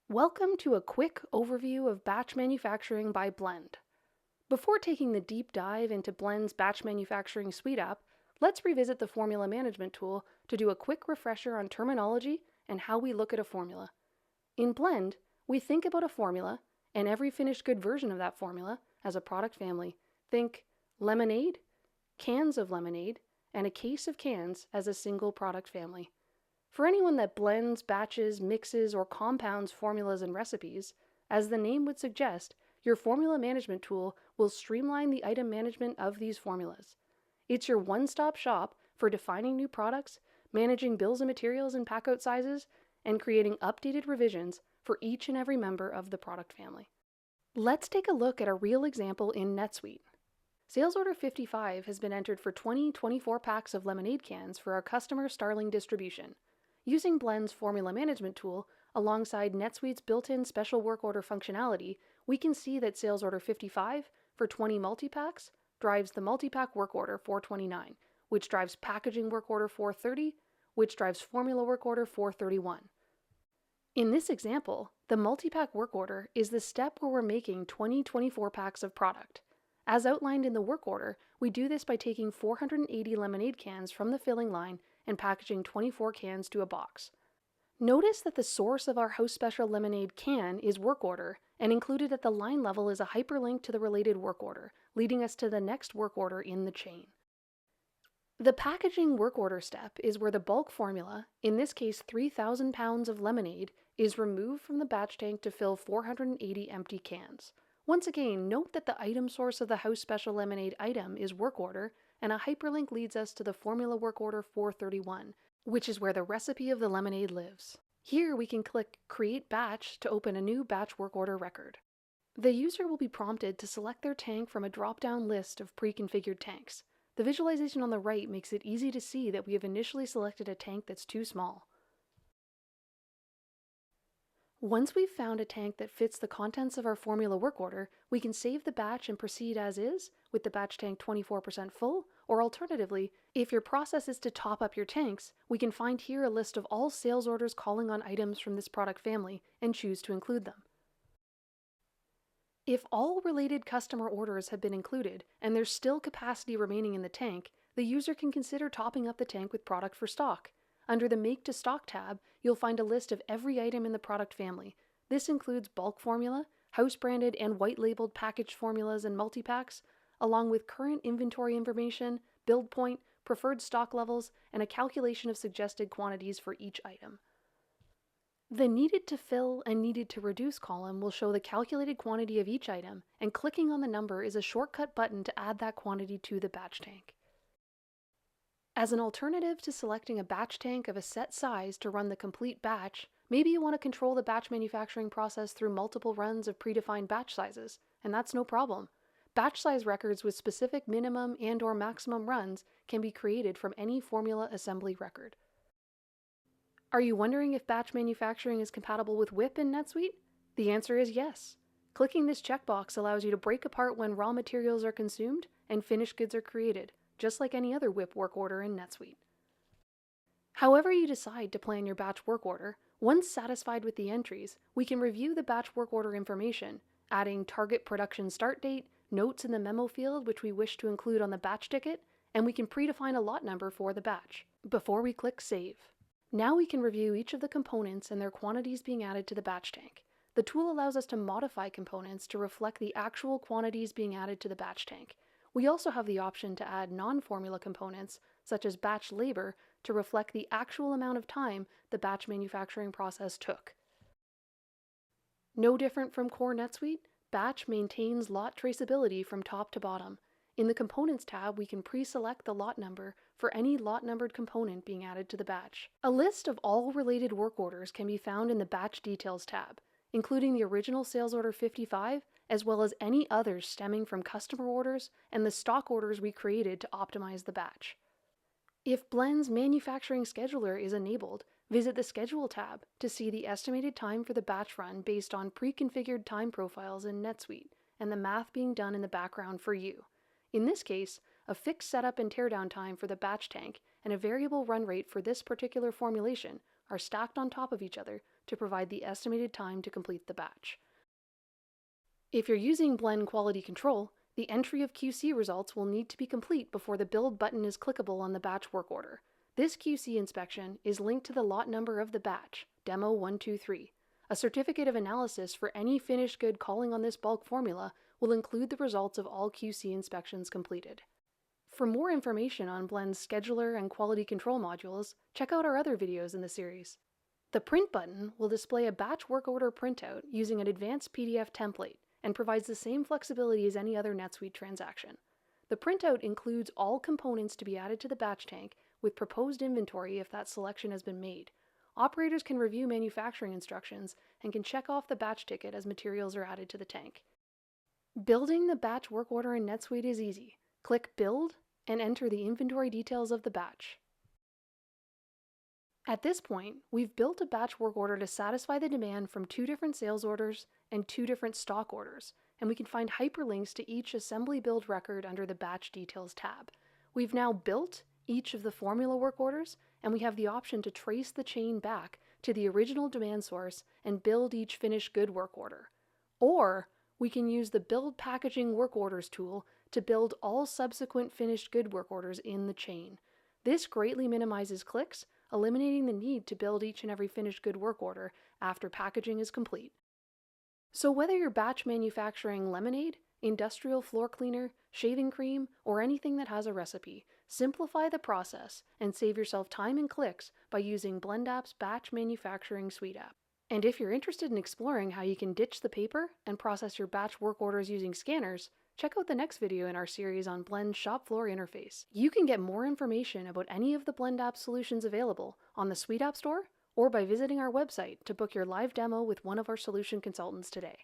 Welcome to a quick overview of batch manufacturing by Blend. Before taking the deep dive into Blend's Batch Manufacturing SuiteApp, let's revisit the formula management tool to do a quick refresher on terminology and how we look at a formula. In Blend, we think about a formula and every finished good version of that formula as a product family. Think lemonade, cans of lemonade, and a case of cans as a single product family. For anyone that blends, batches, mixes, or compounds formulas and recipes, as the name would suggest, your formula management tool will streamline the item management of these formulas. It's your one-stop shop for defining new products, managing bills of materials and packout sizes, and creating updated revisions for each and every member of the product family. Let's take a look at a real example in NetSuite. Sales order 55 has been entered for 20 24-packs of lemonade cans for our customer Starling distribution. Using Blend's formula management tool, alongside NetSuite's built-in special work order functionality, we can see that sales order 55 for 20 multi-packs drives the multi-pack work order 429, which drives packaging work order 430, which drives formula work order 431. In this example, the multi-pack work order is the step where we're making 20 24-packs of product. As outlined in the work order, we do this by taking 480 lemonade cans from the filling line and packaging 24 cans to a box. Notice that the source of our house special lemonade can is work order, and included at the line level is a hyperlink to the related work order, leading us to the next work order in the chain. The packaging work order step is where the bulk formula, in this case 3,000 pounds of lemonade, is removed from the batch tank to fill 480 empty cans. Once again, note that the item source of the house special lemonade item is work order, and a hyperlink leads us to the formula work order 431, which is where the recipe of the lemonade lives. Here we can click Create Batch to open a new batch work order record. The user will be prompted to select their tank from a drop-down list of pre-configured tanks. The visualization on the right makes it easy to see that we have initially selected a tank that's too small. Once we've found a tank that fits the contents of our formula work order, we can save the batch and proceed as is, with the batch tank 24% full, or alternatively, if your process is to top up your tanks, we can find here a list of all sales orders calling on items from this product family and choose to include them. If all related customer orders have been included and there's still capacity remaining in the tank, the user can consider topping up the tank with product for stock. Under the Make to Stock tab, you'll find a list of every item in the product family. This includes bulk formula, house-branded and white-labeled packaged formulas and multi-packs, along with current inventory information, build point, preferred stock levels, and a calculation of suggested quantities for each item. The Needed to Fill and Needed to Reduce column will show the calculated quantity of each item, and clicking on the number is a shortcut button to add that quantity to the batch tank. As an alternative to selecting a batch tank of a set size to run the complete batch, maybe you want to control the batch manufacturing process through multiple runs of predefined batch sizes, and that's no problem. Batch size records with specific minimum and/or maximum runs can be created from any formula assembly record. Are you wondering if batch manufacturing is compatible with WIP in NetSuite? The answer is yes. Clicking this checkbox allows you to break apart when raw materials are consumed and finished goods are created, just like any other WIP work order in NetSuite. However you decide to plan your batch work order, once satisfied with the entries, we can review the batch work order information, adding target production start date, notes in the memo field which we wish to include on the batch ticket, and we can predefine a lot number for the batch before we click Save. Now we can review each of the components and their quantities being added to the batch tank. The tool allows us to modify components to reflect the actual quantities being added to the batch tank. We also have the option to add non-formula components, such as batch labor, to reflect the actual amount of time the batch manufacturing process took. No different from core NetSuite, Batch maintains lot traceability from top to bottom. In the Components tab, we can pre-select the lot number for any lot-numbered component being added to the batch. A list of all related work orders can be found in the Batch Details tab, including the original sales order 55, as well as any others stemming from customer orders and the stock orders we created to optimize the batch. If Blend's manufacturing scheduler is enabled, visit the Schedule tab to see the estimated time for the batch run based on pre-configured time profiles in NetSuite and the math being done in the background for you. In this case, a fixed setup and teardown time for the batch tank and a variable run rate for this particular formulation are stacked on top of each other to provide the estimated time to complete the batch. If you're using Blend Quality Control, the entry of QC results will need to be complete before the Build button is clickable on the batch work order. This QC inspection is linked to the lot number of the batch, Demo 123. A certificate of analysis for any finished good calling on this bulk formula will include the results of all QC inspections completed. For more information on Blend's scheduler and quality control modules, check out our other videos in the series. The Print button will display a batch work order printout using an advanced PDF template and provides the same flexibility as any other NetSuite transaction. The printout includes all components to be added to the batch tank with proposed inventory if that selection has been made. Operators can review manufacturing instructions and can check off the batch ticket as materials are added to the tank. Building the batch work order in NetSuite is easy. Click Build and enter the inventory details of the batch. At this point, we've built a batch work order to satisfy the demand from 2 different sales orders and 2 different stock orders, and we can find hyperlinks to each assembly build record under the Batch Details tab. We've now built each of the formula work orders, and we have the option to trace the chain back to the original demand source and build each finished good work order. Or we can use the Build Packaging Work Orders tool to build all subsequent finished good work orders in the chain. This greatly minimizes clicks, eliminating the need to build each and every finished good work order after packaging is complete. So whether you're batch manufacturing lemonade, industrial floor cleaner, shaving cream, or anything that has a recipe, simplify the process and save yourself time and clicks by using blendAPPS Batch Manufacturing SuiteApp. And if you're interested in exploring how you can ditch the paper and process your batch work orders using scanners, check out the next video in our series on Blend's shop floor interface. You can get more information about any of the blendAPPS solutions available on the SuiteApp store or by visiting our website to book your live demo with one of our solution consultants today.